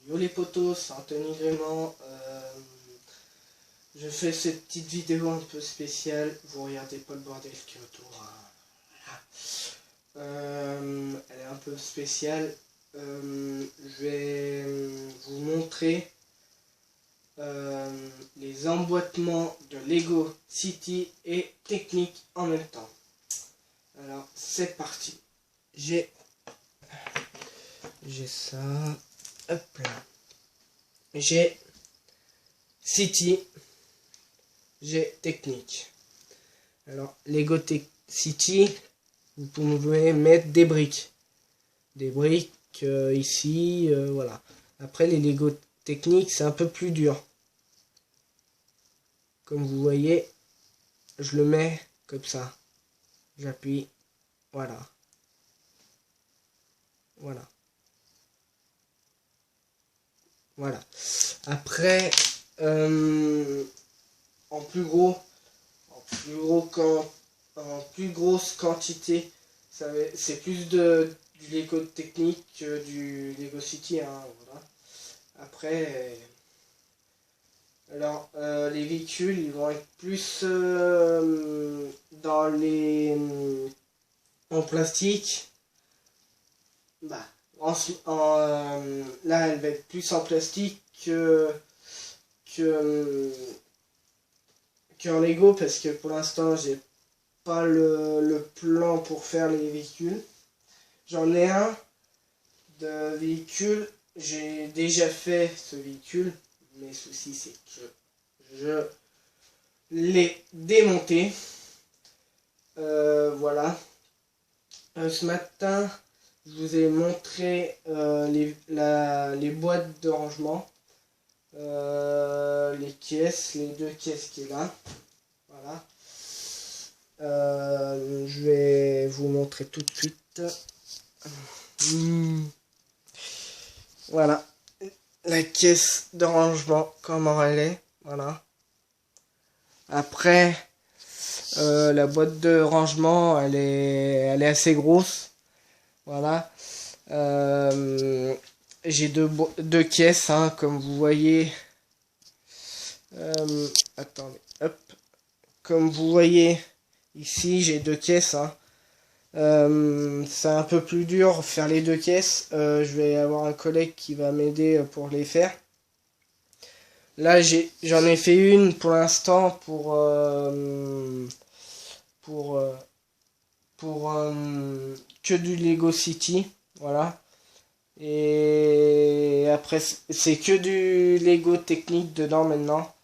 Yo les potos, c'est Anthony Grément. Je fais cette petite vidéo un peu spéciale. Vous regardez pas le bordel qui est autour. Elle est un peu spéciale. Je vais vous montrer les emboîtements de Lego City et Technic en même temps. Alors c'est parti. J'ai ça. Hop là. J'ai City. J'ai Technic. Alors Lego City, vous pouvez mettre des briques. Des briques ici, voilà. Après les Lego Technic, c'est un peu plus dur. Comme vous voyez, je le mets comme ça. J'appuie. Voilà. Voilà. Voilà. Après, en plus grosse quantité, c'est plus du Lego Technic que du Lego City. Hein, voilà. Après, alors les véhicules, ils vont être plus en plastique. Bah, là, elle va être plus en plastique qu'en Lego, parce que pour l'instant, j'ai pas le plan pour faire les véhicules. J'en ai un de véhicule, j'ai déjà fait ce véhicule, mais le souci c'est que je l'ai démonté. Voilà. Ce matin, je vous ai montré les boîtes de rangement, les caisses, les deux caisses qui est là. Voilà. Je vais vous montrer tout de suite. Voilà. La caisse de rangement, comment elle est. Voilà. Après, la boîte de rangement, elle est assez grosse. Voilà. J'ai deux caisses, hein, comme vous voyez. Attendez, hop. Comme vous voyez, ici, j'ai deux caisses. Hein. C'est un peu plus dur faire les deux caisses. Je vais avoir un collègue qui va m'aider pour les faire. Là, j'en ai fait une pour l'instant pour que du Lego City. Voilà. Et après, c'est que du Lego Technic dedans maintenant.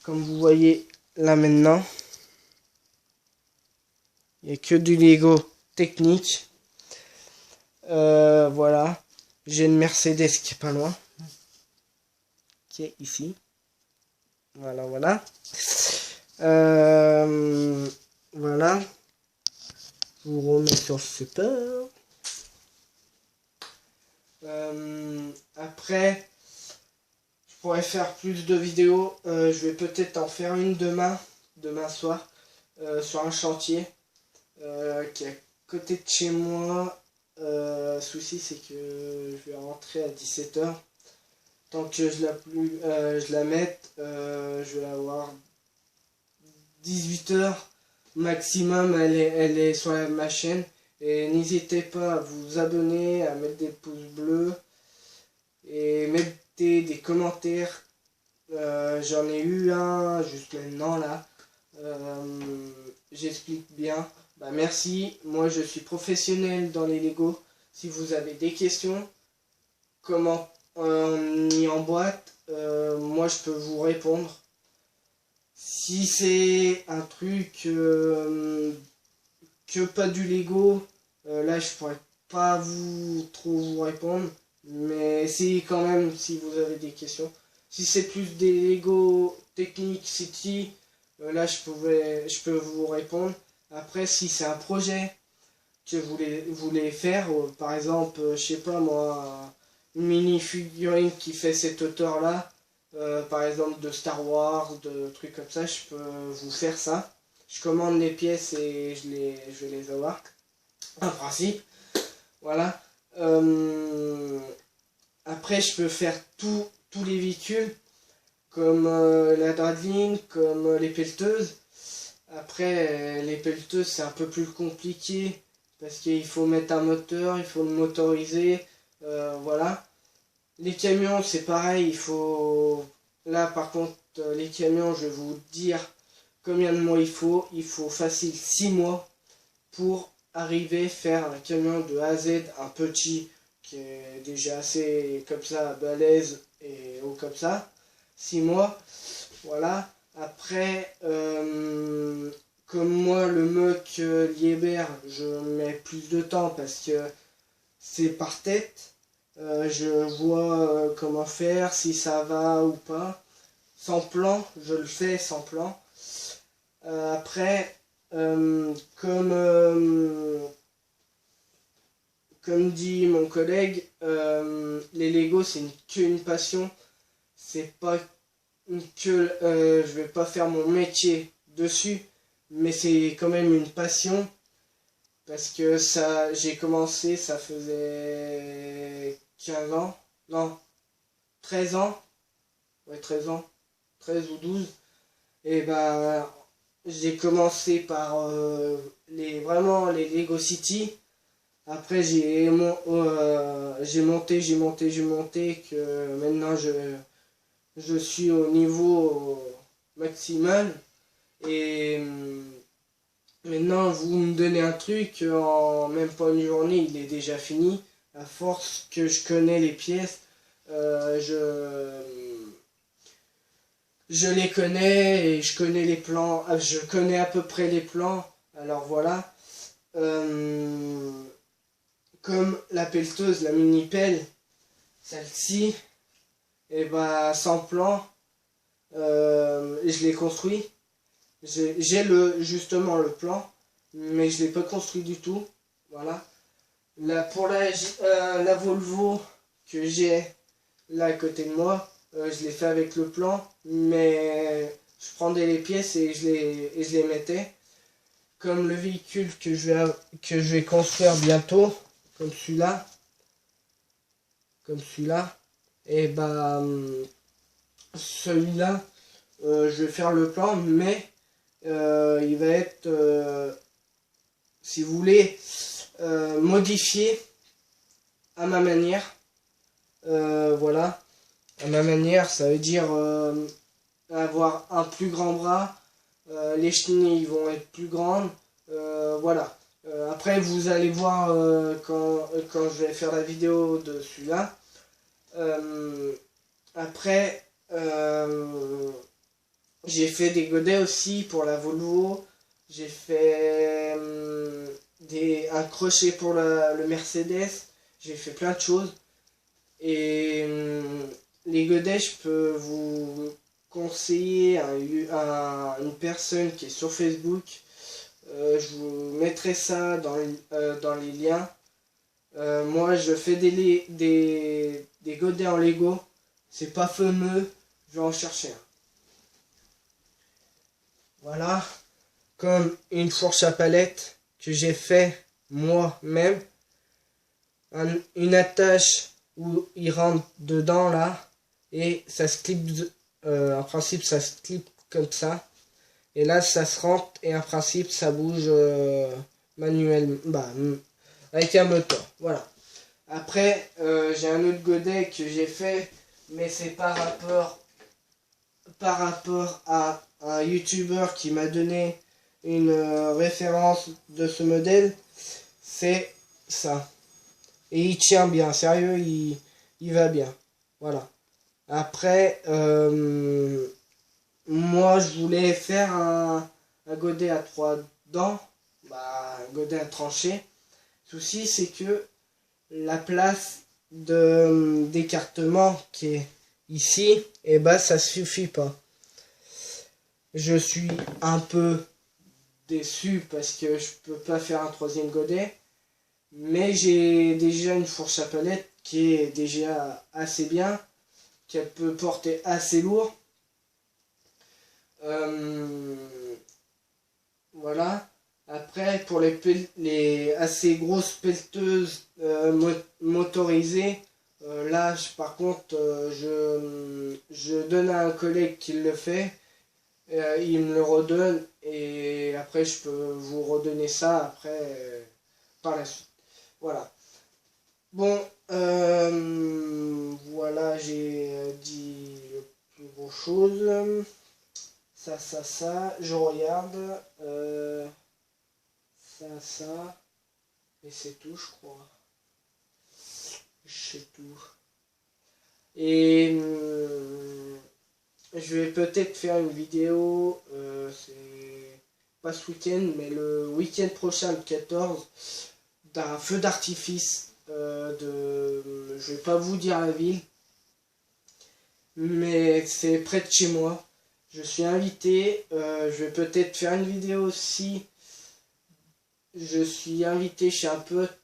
Comme vous voyez là maintenant. Il n'y a que du Lego Technic. Voilà. J'ai une Mercedes qui est pas loin. Qui est ici. Voilà, voilà. Voilà. Je vous remets sur le support. Après, je pourrais faire plus de vidéos. Je vais peut-être en faire une demain soir, sur un chantier qui est à côté de chez moi. Souci, c'est que je vais rentrer à 17 h. Tant que je la mette, je vais avoir 18 h maximum. Elle est sur ma chaîne. Et n'hésitez pas à vous abonner, à mettre des pouces bleus et mettez des commentaires. J'en ai eu un juste maintenant là. J'explique bien. Bah, merci. Moi je suis professionnel dans les Lego. Si vous avez des questions, comment on y emboîte, moi je peux vous répondre. Si c'est un truc que pas du Lego, là je pourrais pas trop vous répondre, mais essayez quand même si vous avez des questions. Si c'est plus des Lego Technic City, là je peux vous répondre. Après, si c'est un projet que vous voulez faire, par exemple, je sais pas moi, une mini figurine qui fait cette hauteur là, par exemple de Star Wars, de trucs comme ça, je peux vous faire ça. Je commande les pièces et je vais les avoir. En principe. Voilà. Après, Après, je peux faire tous les véhicules, comme la dradeline, comme les pelleteuses. Après, les pelleteuses, c'est un peu plus compliqué, parce qu'il faut mettre un moteur, il faut le motoriser, voilà. Les camions, c'est pareil, il faut... Là, par contre, les camions, je vais vous dire combien de mois il faut. Il faut facile 6 mois pour arriver à faire un camion de A à Z, un petit qui est déjà assez comme ça balèze et haut comme ça. 6 mois, voilà. Après, comme moi le muck Liebherr, je mets plus de temps parce que c'est par tête. Je vois comment faire, si ça va ou pas. Sans plan, je le fais sans plan. Après, comme dit mon collègue, les Lego c'est qu'une passion. C'est pas que je vais pas faire mon métier dessus, mais c'est quand même une passion. Parce que ça, j'ai commencé, ça faisait 15 ans, non, 13 ans, ouais 13 ans, 13 ou 12. Et ben, j'ai commencé par vraiment les Lego City. Après j'ai monté que maintenant je suis au niveau maximal. Et maintenant vous me donnez un truc, en même pas une journée il est déjà fini. À force que je connais les pièces, je les connais et je connais les plans, je connais à peu près les plans. Alors voilà. Comme la pelleteuse, la mini pelle, celle-ci, et bah sans plan, je l'ai construit. J'ai justement le plan, mais je l'ai pas construit du tout. Voilà. Là, pour la Volvo que j'ai là à côté de moi, je l'ai fait avec le plan, mais je prenais les pièces et je les mettais. Comme le véhicule que je vais construire bientôt, comme celui-là, et bah celui-là, je vais faire le plan, mais il va être, si vous voulez, modifié à ma manière. Voilà, à ma manière, ça veut dire avoir un plus grand bras, les chenilles vont être plus grandes, voilà. Après vous allez voir quand je vais faire la vidéo de celui-là. Après j'ai fait des godets aussi pour la Volvo. J'ai fait un crochet pour le Mercedes. J'ai fait plein de choses. Et les godets, je peux vous conseiller une personne qui est sur Facebook. Je vous mettrai ça dans les liens. Moi, je fais des godets en Lego. C'est pas fameux. Je vais en chercher un. Voilà. Comme une fourche à palette que j'ai fait moi-même. Une attache où il rentre dedans là. Et ça se clip. En principe, ça se clip comme ça. Et là, ça se rentre et en principe, ça bouge manuellement. Bah, avec un moteur. Voilà. Après, j'ai un autre godet que j'ai fait, mais c'est par rapport à un youtubeur qui m'a donné une référence de ce modèle. C'est ça. Et il tient bien, sérieux, il va bien. Voilà. Après, moi je voulais faire un godet à 3 dents, un godet à trancher. Le souci c'est que la place d'écartement qui est ici, et bah ça suffit pas. Je suis un peu déçu parce que je peux pas faire un troisième godet, mais j'ai déjà une fourche à palette qui est déjà assez bien, qui peut porter assez lourd. Voilà. Après, pour les assez grosses pelleteuses motorisées, Là, par contre, je donne à un collègue qui le fait. Il me le redonne et après je peux vous redonner ça après par la suite. Voilà. Bon, voilà, j'ai dit le plus gros chose. Ça, je regarde. Ça, et c'est tout, je crois. C'est tout. Et je vais peut-être faire une vidéo, c'est pas ce week-end, mais le week-end prochain, le 14, d'un feu d'artifice. Je vais pas vous dire la ville, mais c'est près de chez moi. Je suis invité, je vais peut-être faire une vidéo aussi. Je suis invité chez un pote,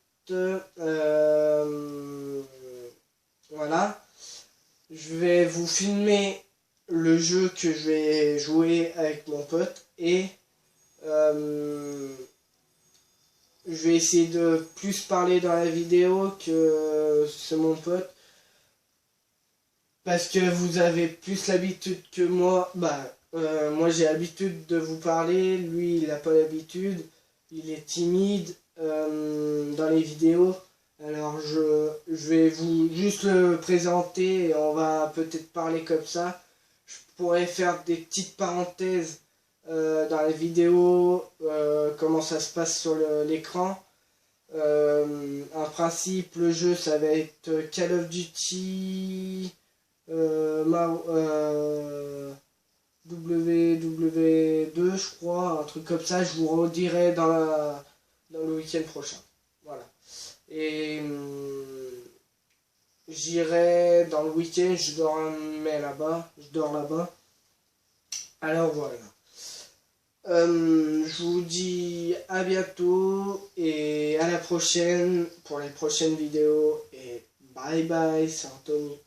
voilà. Je vais vous filmer le jeu que je vais jouer avec mon pote et je vais essayer de plus parler dans la vidéo que c'est mon pote parce que vous avez plus l'habitude que moi. Moi j'ai l'habitude de vous parler, lui il n'a pas l'habitude, il est timide dans les vidéos. Alors je vais vous juste le présenter et on va peut-être parler comme ça. Je pourrais faire des petites parenthèses dans la vidéo, comment ça se passe sur l'écran. En principe, le jeu ça va être Call of Duty WW2 je crois, un truc comme ça. Je vous redirai dans le week-end prochain. Voilà. Et j'irai dans le week-end, je dors là-bas. Alors voilà. Je vous dis à bientôt et à la prochaine pour les prochaines vidéos. Et bye bye, c'est Anthony.